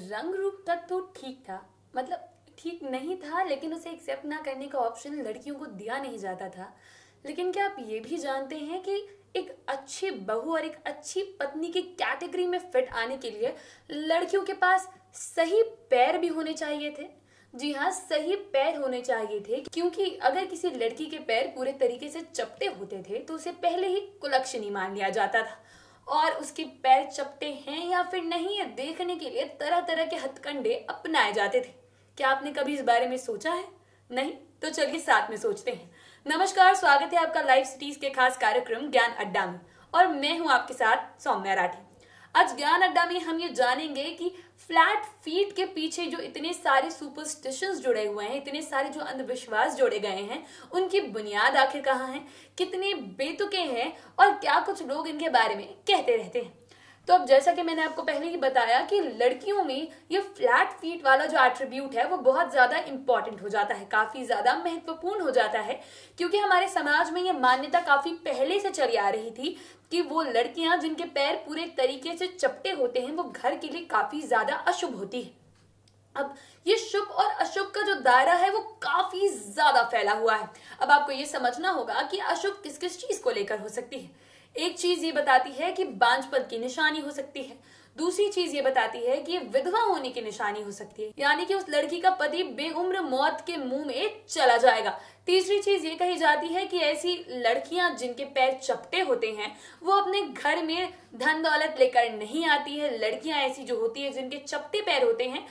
रंग रूप तक तो ठीक था, मतलब ठीक नहीं था, लेकिन उसे एक्सेप्ट ना करने का ऑप्शन लड़कियों को दिया नहीं जाता था। लेकिन क्या आप ये भी जानते हैं कि एक अच्छी बहू और एक अच्छी पत्नी की कैटेगरी में फिट आने के लिए लड़कियों के पास सही पैर भी होने चाहिए थे। जी हाँ, सही पैर होने चाहिए थे, क्योंकि अगर किसी लड़की के पैर पूरे तरीके से चपटे होते थे तो उसे पहले ही कुलक्षणी मान लिया जाता था और उसके पैर चपटे हैं या फिर नहीं है देखने के लिए तरह तरह के हथकंडे अपनाए जाते थे। क्या आपने कभी इस बारे में सोचा है? नहीं? तो चलिए साथ में सोचते हैं। नमस्कार, स्वागत है आपका लाइफ सिटीज के खास कार्यक्रम ज्ञान अड्डा में और मैं हूं आपके साथ सौम्या राठी। आज ज्ञान अड्डा में हम ये जानेंगे कि फ्लैट फीट के पीछे जो इतने सारे सुपरस्टिशंस जुड़े हुए हैं, इतने सारे जो अंधविश्वास जोड़े गए हैं, उनकी बुनियाद आखिर कहाँ है, कितने बेतुके हैं और क्या कुछ लोग इनके बारे में कहते रहते हैं। तो अब जैसा कि मैंने आपको पहले ही बताया कि लड़कियों में ये फ्लैट फीट वाला जो एट्रीब्यूट है वो बहुत ज्यादा इंपॉर्टेंट हो जाता है, काफी ज्यादा महत्वपूर्ण हो जाता है, क्योंकि हमारे समाज में ये मान्यता काफी पहले से चली आ रही थी कि वो लड़कियां जिनके पैर पूरे तरीके से चपटे होते हैं वो घर के लिए काफी ज्यादा अशुभ होती है। अब ये शुभ और अशुभ का जो दायरा है वो काफी ज्यादा फैला हुआ है। अब आपको ये समझना होगा कि अशुभ किस किस चीज को लेकर हो सकती है। एक चीज ये बताती है कि बांझपन की निशानी हो सकती है, दूसरी चीज ये बताती है कि ये विधवा होने की निशानी हो सकती है, यानी कि उस लड़की का पति बेउम्र मौत के मुंह में चला जाएगा। तीसरी चीज ये कही जाती है कि ऐसी लड़कियां जिनके पैर चपटे होते हैं वो अपने घर में धन दौलत लेकर नहीं आती है। लड़कियां ऐसी जो होती है जिनके चपटे पैर होते हैं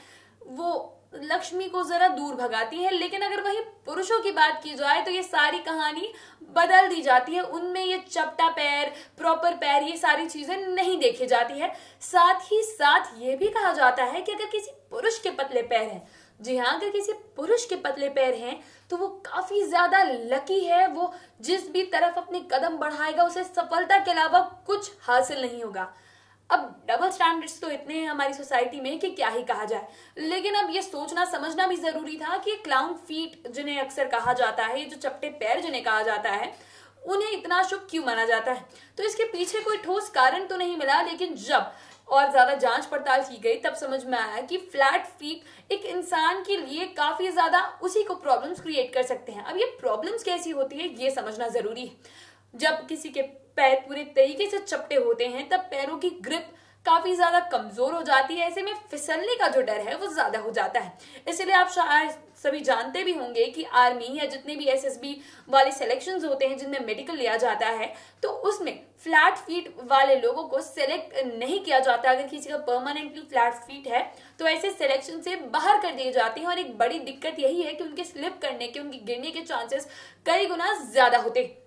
वो लक्ष्मी को जरा दूर भगाती है। लेकिन अगर वही पुरुषों की बात की जाए तो ये सारी कहानी बदल दी जाती है, उनमें ये चपटा पैर, प्रॉपर पैर, ये सारी चीजें नहीं देखी जाती है। साथ ही साथ ये भी कहा जाता है कि अगर किसी पुरुष के पतले पैर हैं, जी हाँ, अगर किसी पुरुष के पतले पैर हैं तो वो काफी ज्यादा लकी है। वो जिस भी तरफ अपने कदम बढ़ाएगा उसे सफलता के अलावा कुछ हासिल नहीं होगा। अब डबल स्टैंडर्ड्स तो इतने हैं हमारी सोसाइटी में कि क्या ही कहा जाए, लेकिन अब ये सोचना समझना भी जरूरी था कि क्लाउन फीट जिन्हें अक्सर कहा जाता है, ये जो चपटे पैर जिन्हें कहा जाता है, उन्हें इतना शुभ क्यों माना जाता है। तो इसके पीछे कोई ठोस कारण तो नहीं मिला, लेकिन जब और ज्यादा जांच पड़ताल की गई तब समझ में आया कि फ्लैट फीट एक इंसान के लिए काफी ज्यादा उसी को प्रॉब्लम्स क्रिएट कर सकते हैं। अब ये प्रॉब्लम्स कैसी होती है ये समझना जरूरी है। जब किसी के पैर पूरे तरीके से चपटे होते हैं तब पैरों की ग्रिप काफी ज्यादा कमजोर हो जाती है, ऐसे में फिसलने का जो डर है वो ज्यादा हो जाता है। इसलिए आप शायद सभी जानते भी होंगे कि आर्मी या जितने भी एसएसबी वाले सिलेक्शंस होते हैं जिनमें मेडिकल लिया जाता है तो उसमें फ्लैट फीट वाले लोगों को सिलेक्ट नहीं किया जाता। अगर किसी का परमानेंटली फ्लैट फीट है तो ऐसे सिलेक्शन से बाहर कर दिए जाते हैं और एक बड़ी दिक्कत यही है कि उनके स्लिप करने के, उनके गिरने के चांसेस कई गुना ज्यादा होते हैं।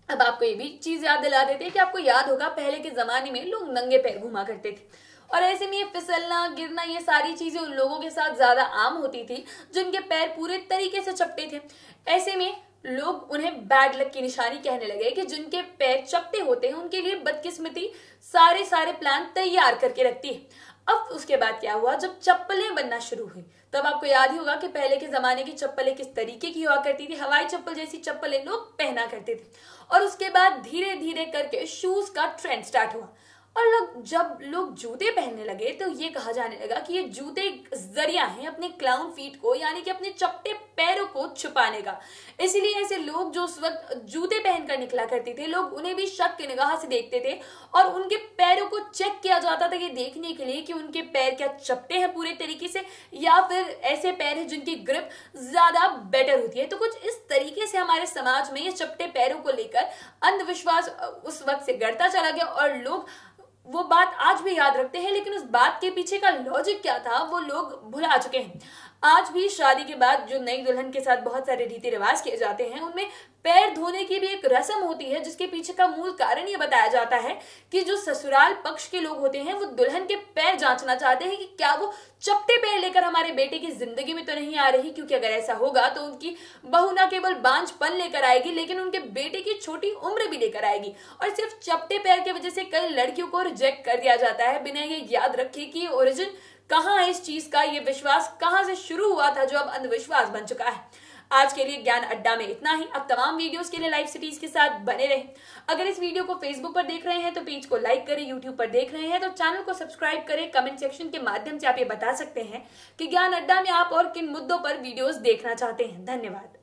अब आपको ये भी चीज याद दिला देते हैं कि आपको याद होगा पहले के जमाने में लोग नंगे पैर घुमा करते थे और ऐसे में ये फिसलना, गिरना, ये सारी चीजें उन लोगों के साथ ज्यादा आम होती थी जिनके पैर पूरे तरीके से चपटे थे। ऐसे में लोग उन्हें बैड लक की निशानी कहने लगे कि जिनके पैर चपटे होते हैं उनके लिए बदकिस्मती सारे प्लान तैयार करके रखती है। अब उसके बाद क्या हुआ, जब चप्पलें बनना शुरू हुई तब आपको याद ही होगा कि पहले के जमाने की चप्पलें किस तरीके की हुआ करती थी। हवाई चप्पल जैसी चप्पलें लोग पहना करते थे और उसके बाद धीरे धीरे करके शूज का ट्रेंड स्टार्ट हुआ और जब लोग जूते पहनने लगे तो ये कहा जाने लगा कि ये जूते एक जरिया है अपने क्लाउन फीट को, यानी कि अपने चपटे पैरों को छुपाने का। इसीलिए ऐसे लोग जो उस वक्त जूते पहनकर निकला करते थे, लोग उन्हें भी शक की निगाह से देखते थे और उनके पैरों को चेक किया जाता था ये देखने के लिए कि उनके पैर क्या चपटे हैं पूरे तरीके से या फिर ऐसे पैर हैं जिनकी ग्रिप ज्यादा बेटर होती है। तो कुछ इस तरीके से हमारे समाज में ये चपटे पैरों को लेकर अंधविश्वास उस वक्त से बढ़ता चला गया और लोग वो बात आज भी याद रखते हैं, लेकिन उस बात के पीछे का लॉजिक क्या था वो लोग भुला चुके हैं। आज भी शादी के बाद जो नई दुल्हन के साथ बहुत सारे रीति रिवाज किए जाते हैं उनमें पैर धोने की भी एक रस्म होती है, जिसके पीछे का मूल कारण ये बताया जाता है कि जो ससुराल पक्ष के लोग होते हैं वो दुल्हन के पैर जांचना चाहते हैं कि क्या वो चपटे पैर लेकर हमारे बेटे की जिंदगी में तो नहीं आ रही, क्योंकि अगर ऐसा होगा तो उनकी बहू न केवल बांझपन लेकर आएगी लेकिन उनके बेटे की छोटी उम्र भी लेकर आएगी। और सिर्फ चपटे पैर की वजह से कई लड़कियों को रिजेक्ट कर दिया जाता है बिना ये याद रखे कि ओरिजिन कहाँ है इस चीज का, ये विश्वास कहाँ से शुरू हुआ था जो अब अंधविश्वास बन चुका है। आज के लिए ज्ञान अड्डा में इतना ही। अब तमाम वीडियोस के लिए लाइव सिटीज के साथ बने रहें। अगर इस वीडियो को फेसबुक पर देख रहे हैं तो पेज को लाइक करें, यूट्यूब पर देख रहे हैं तो चैनल को सब्सक्राइब करें। कमेंट सेक्शन के माध्यम से आप ये बता सकते हैं कि ज्ञान अड्डा में आप और किन मुद्दों पर वीडियोस देखना चाहते हैं। धन्यवाद।